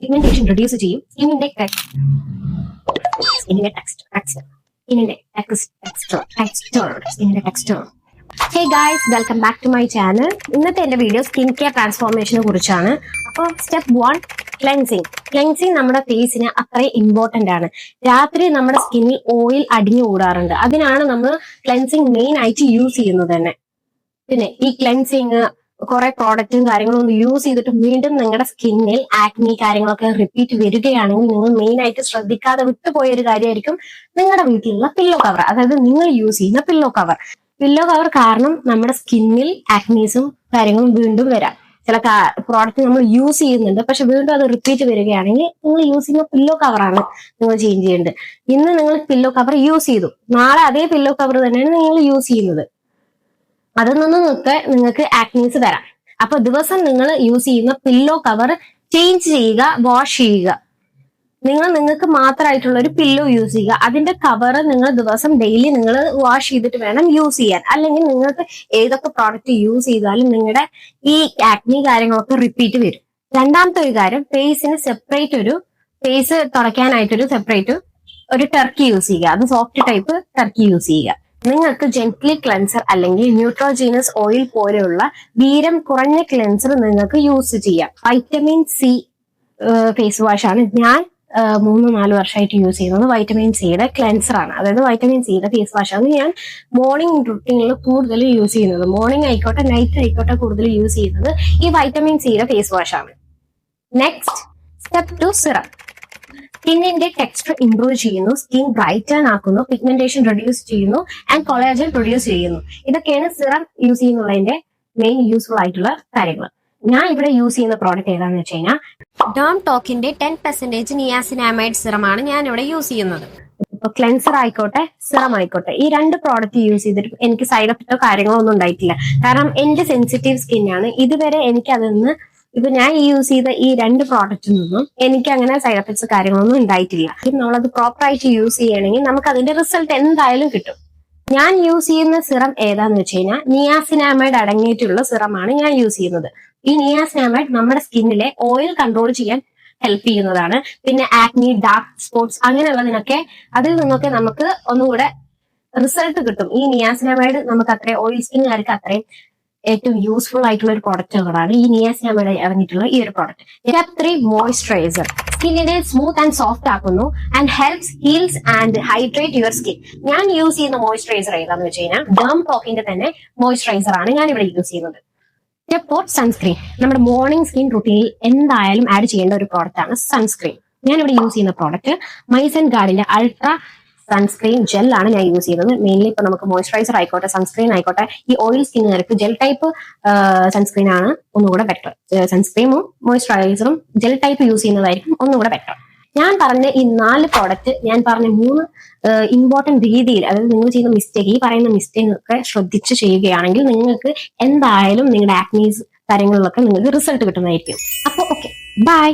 Pigmentation reduce ചെയ്യും. സ്കിന്നിന്റെ texture. Hey guys, welcome back to my channel. ഇന്നത്തെ എന്റെ വീഡിയോ സ്കിൻ കെയർ ട്രാൻസ്ഫോർമേഷനെ കുറിച്ചാണ്. അപ്പോൾ സ്റ്റെപ്പ് 1, ക്ലെൻസിങ് നമ്മുടെ ഫേസിന് അത്ര ഇമ്പോർട്ടന്റ് ആണ്. രാത്രി നമ്മുടെ സ്കിന്നിൽ ഓയിൽ അടിഞ്ഞു കൂടാറുണ്ട്. അതിനാണ് നമ്മൾ ക്ലെൻസിങ് മെയിൻ ആയിട്ട് യൂസ് ചെയ്യുന്നത് തന്നെ. പിന്നെ ഈ ക്ലെൻസിങ് കുറെ പ്രോഡക്റ്റും കാര്യങ്ങളും ഒന്ന് യൂസ് ചെയ്തിട്ട് വീണ്ടും നിങ്ങളുടെ സ്കിന്നിൽ ആക്നി കാര്യങ്ങളൊക്കെ റിപ്പീറ്റ് വരികയാണെങ്കിൽ നിങ്ങൾ മെയിൻ ആയിട്ട് ശ്രദ്ധിക്കാതെ വിട്ടുപോയ ഒരു കാര്യമായിരിക്കും നിങ്ങളുടെ വീട്ടിലുള്ള പില്ലോ കവർ. അതായത് നിങ്ങൾ യൂസ് ചെയ്യുന്ന പില്ലോ കവർ കാരണം നമ്മുടെ സ്കിന്നിൽ ആക്നീസും കാര്യങ്ങളും വീണ്ടും വരാം. ചില പ്രോഡക്റ്റ് നമ്മൾ യൂസ് ചെയ്യുന്നുണ്ട്, പക്ഷെ വീണ്ടും അത് റിപ്പീറ്റ് വരികയാണെങ്കിൽ നിങ്ങൾ യൂസ് ചെയ്യുന്ന പില്ലോ കവറാണ് നിങ്ങൾ ചേഞ്ച് ചെയ്യേണ്ടത്. ഇന്ന് നിങ്ങൾ പില്ലോ കവർ യൂസ് ചെയ്തു, നാളെ അതേ പില്ലോ കവർ തന്നെയാണ് നിങ്ങൾ യൂസ് ചെയ്യുന്നത്. അതിൽ നിന്നൊക്കെ നിങ്ങൾക്ക് ആക്നീസ് വരാം. അപ്പൊ ദിവസം നിങ്ങൾ യൂസ് ചെയ്യുന്ന പില്ലോ കവർ ചേഞ്ച് ചെയ്യുക, വാഷ് ചെയ്യുക. നിങ്ങൾക്ക് മാത്രമായിട്ടുള്ള ഒരു പില്ലോ യൂസ് ചെയ്യുക. അതിന്റെ കവർ നിങ്ങൾ ദിവസം ഡെയിലി നിങ്ങൾ വാഷ് ചെയ്തിട്ട് വേണം യൂസ് ചെയ്യാൻ. അല്ലെങ്കിൽ നിങ്ങൾക്ക് ഏതൊക്കെ പ്രോഡക്റ്റ് യൂസ് ചെയ്താലും നിങ്ങളുടെ ഈ ആക്നി കാര്യങ്ങളൊക്കെ റിപ്പീറ്റ് വരും. രണ്ടാമത്തെ ഒരു കാര്യം, ഫേസിന് സെപ്പറേറ്റ് ഫേസ് തുടയ്ക്കാനായിട്ടൊരു സെപ്പറേറ്റ് ഒരു ടർക്കി യൂസ് ചെയ്യുക. അത് സോഫ്റ്റ് ടൈപ്പ് ടർക്കി യൂസ് ചെയ്യുക. നിങ്ങൾക്ക് ജെന്റ്ലി ക്ലെൻസർ അല്ലെങ്കിൽ ന്യൂട്രോജീനസ് ഓയിൽ പോലെയുള്ള വീര്യം കുറഞ്ഞ ക്ലെൻസർ നിങ്ങൾക്ക് യൂസ് ചെയ്യാം. വൈറ്റമിൻ സി ഫേസ് വാഷ് ആണ് ഞാൻ 3-4 വർഷമായിട്ട് യൂസ് ചെയ്യുന്നത്. വൈറ്റമിൻ സിയുടെ ക്ലെൻസർ ആണ്. അതായത് വൈറ്റമിൻ സിയുടെ ഫേസ് വാഷ് ആണ് ഞാൻ മോർണിംഗ് റുട്ടീനിൽ കൂടുതൽ യൂസ് ചെയ്യുന്നത്. മോർണിംഗ് ആയിക്കോട്ടെ നൈറ്റ് ആയിക്കോട്ടെ കൂടുതൽ യൂസ് ചെയ്യുന്നത് ഈ വൈറ്റമിൻ സിയുടെ ഫേസ് വാഷ് ആണ്. Next step 2, serum. സ്കിന്നിന്റെ ടെക്സ്ചർ ഇംപ്രൂവ് ചെയ്യുന്നു, സ്കിൻ ബ്രൈറ്റൻ ആക്കുന്നു, പിഗ്മെന്റേഷൻ റെഡ്യൂസ് ചെയ്യുന്നു ആൻഡ് കൊളാജൻ പ്രൊഡ്യൂസ് ചെയ്യുന്നു. ഇതൊക്കെയാണ് സിറം യൂസ് ചെയ്യുന്നതിന്റെ മെയിൻ യൂസ്ഫുൾ ആയിട്ടുള്ള കാര്യങ്ങൾ. ഞാൻ ഇവിടെ യൂസ് ചെയ്യുന്ന പ്രോഡക്റ്റ് ഏതാണെന്ന് വെച്ച് കഴിഞ്ഞാൽ ഡേം ടോക്കിന്റെ 10% നിയാസിനാമൈഡ് സിറമാണ് ഞാൻ ഇവിടെ യൂസ് ചെയ്യുന്നത്. ഇപ്പൊ ക്ലെൻസർ ആയിക്കോട്ടെ സിറം ആയിക്കോട്ടെ, ഈ 2 പ്രോഡക്റ്റ് യൂസ് ചെയ്തിട്ട് എനിക്ക് സൈഡ് എഫക്റ്റോ കാര്യങ്ങളോ ഒന്നും ഉണ്ടായിട്ടില്ല. കാരണം എന്റെ സെൻസിറ്റീവ് സ്കിന്നാണ്. ഇതുവരെ എനിക്ക് അതിന്ന് ഇപ്പൊ ഞാൻ യൂസ് ചെയ്ത ഈ 2 പ്രോഡക്റ്റിൽ നിന്നും എനിക്ക് അങ്ങനെ സൈഡ് എഫക്ട്സ് കാര്യങ്ങളൊന്നും ഉണ്ടായിട്ടില്ല. നമ്മളത് പ്രോപ്പർ ആയിട്ട് യൂസ് ചെയ്യണമെങ്കിൽ നമുക്ക് അതിന്റെ റിസൾട്ട് എന്തായാലും കിട്ടും. ഞാൻ യൂസ് ചെയ്യുന്ന സിറം ഏതാന്ന് വെച്ച് കഴിഞ്ഞാൽ നിയാസിനാമൈഡ് അടങ്ങിയിട്ടുള്ള സിറമാണ് ഞാൻ യൂസ് ചെയ്യുന്നത്. ഈ നിയാസിനാമൈഡ് നമ്മുടെ സ്കിന്നിലെ ഓയിൽ കൺട്രോൾ ചെയ്യാൻ ഹെൽപ്പ് ചെയ്യുന്നതാണ്. പിന്നെ ആക്നി, ഡാർക്ക് സ്പോട്ട്സ് അങ്ങനെയുള്ളതിനൊക്കെ അതിൽ നിന്നൊക്കെ നമുക്ക് ഒന്നുകൂടെ റിസൾട്ട് കിട്ടും. ഈ നിയാസിനാമൈഡ് നമുക്ക് അത്രയും ഓയിൽ സ്കിന്നുകാർക്ക് അത്രയും ഏറ്റവും യൂസ്ഫുൾ ആയിട്ടുള്ള ഒരു പ്രോഡക്റ്റുകളാണ് ഈ നിയാസിനാമൈഡ് ഇറങ്ങിയിട്ടുള്ള ഈ ഒരു പ്രോഡക്റ്റ്. Step 3, moisturiser. സ്കിന്നിനെ സ്മൂത്ത് ആൻഡ് സോഫ്റ്റ് ആക്കുന്നു and helps heals and hydrate your skin. ഞാൻ യൂസ് ചെയ്യുന്ന മോയ്സ്ചറൈസർ ഏതാന്ന് വെച്ച് കഴിഞ്ഞാൽ ഡേം ടോക്കിന്റെ തന്നെ മോയ്സ്ചറൈസർ ആണ് ഞാൻ ഇവിടെ യൂസ് ചെയ്യുന്നത്. Step 4, sunscreen. നമ്മുടെ മോർണിംഗ് സ്കിൻ റുട്ടീനിൽ എന്തായാലും ആഡ് ചെയ്യേണ്ട ഒരു പ്രോഡക്റ്റ് ആണ് സൺസ്ക്രീൻ. ഞാൻ ഇവിടെ യൂസ് ചെയ്യുന്ന പ്രോഡക്റ്റ് മൈസൻ ഗാർഡിന്റെ അൾട്രാ സൺസ്ക്രീൻ ജെൽ ആണ് ഞാൻ യൂസ് ചെയ്യുന്നത്. മെയിൻലി ഇപ്പൊ നമുക്ക് മോയ്സ്ചറൈസർ ആയിക്കോട്ടെ സൺസ്ക്രീൻ ആയിക്കോട്ടെ, ഈ ഓയിൽ സ്കിന്നുകാർക്ക് ജെൽ ടൈപ്പ് സൺസ്ക്രീൻ ആണ് ഒന്നുകൂടെ ബെറ്റർ. സൺസ്ക്രീമും മോയ്സ്ചറൈസറും ജെൽ ടൈപ്പ് യൂസ് ചെയ്യുന്നതായിരിക്കും ഒന്നുകൂടെ ബെറ്റർ. ഞാൻ പറഞ്ഞ ഈ 4 പ്രോഡക്റ്റ് ഞാൻ പറഞ്ഞ 3 ഇമ്പോർട്ടന്റ് രീതിയിൽ, അതായത് നിങ്ങൾ ചെയ്യുന്ന മിസ്റ്റേക്ക്, ഈ പറയുന്ന മിസ്റ്റേക്ക് ഒക്കെ ശ്രദ്ധിച്ച് ചെയ്യുകയാണെങ്കിൽ നിങ്ങൾക്ക് എന്തായാലും നിങ്ങളുടെ ആക്നീസ് കാര്യങ്ങളിലൊക്കെ നിങ്ങൾക്ക് റിസൾട്ട് കിട്ടുന്നതായിരിക്കും. അപ്പോൾ ഓക്കെ, ബൈ.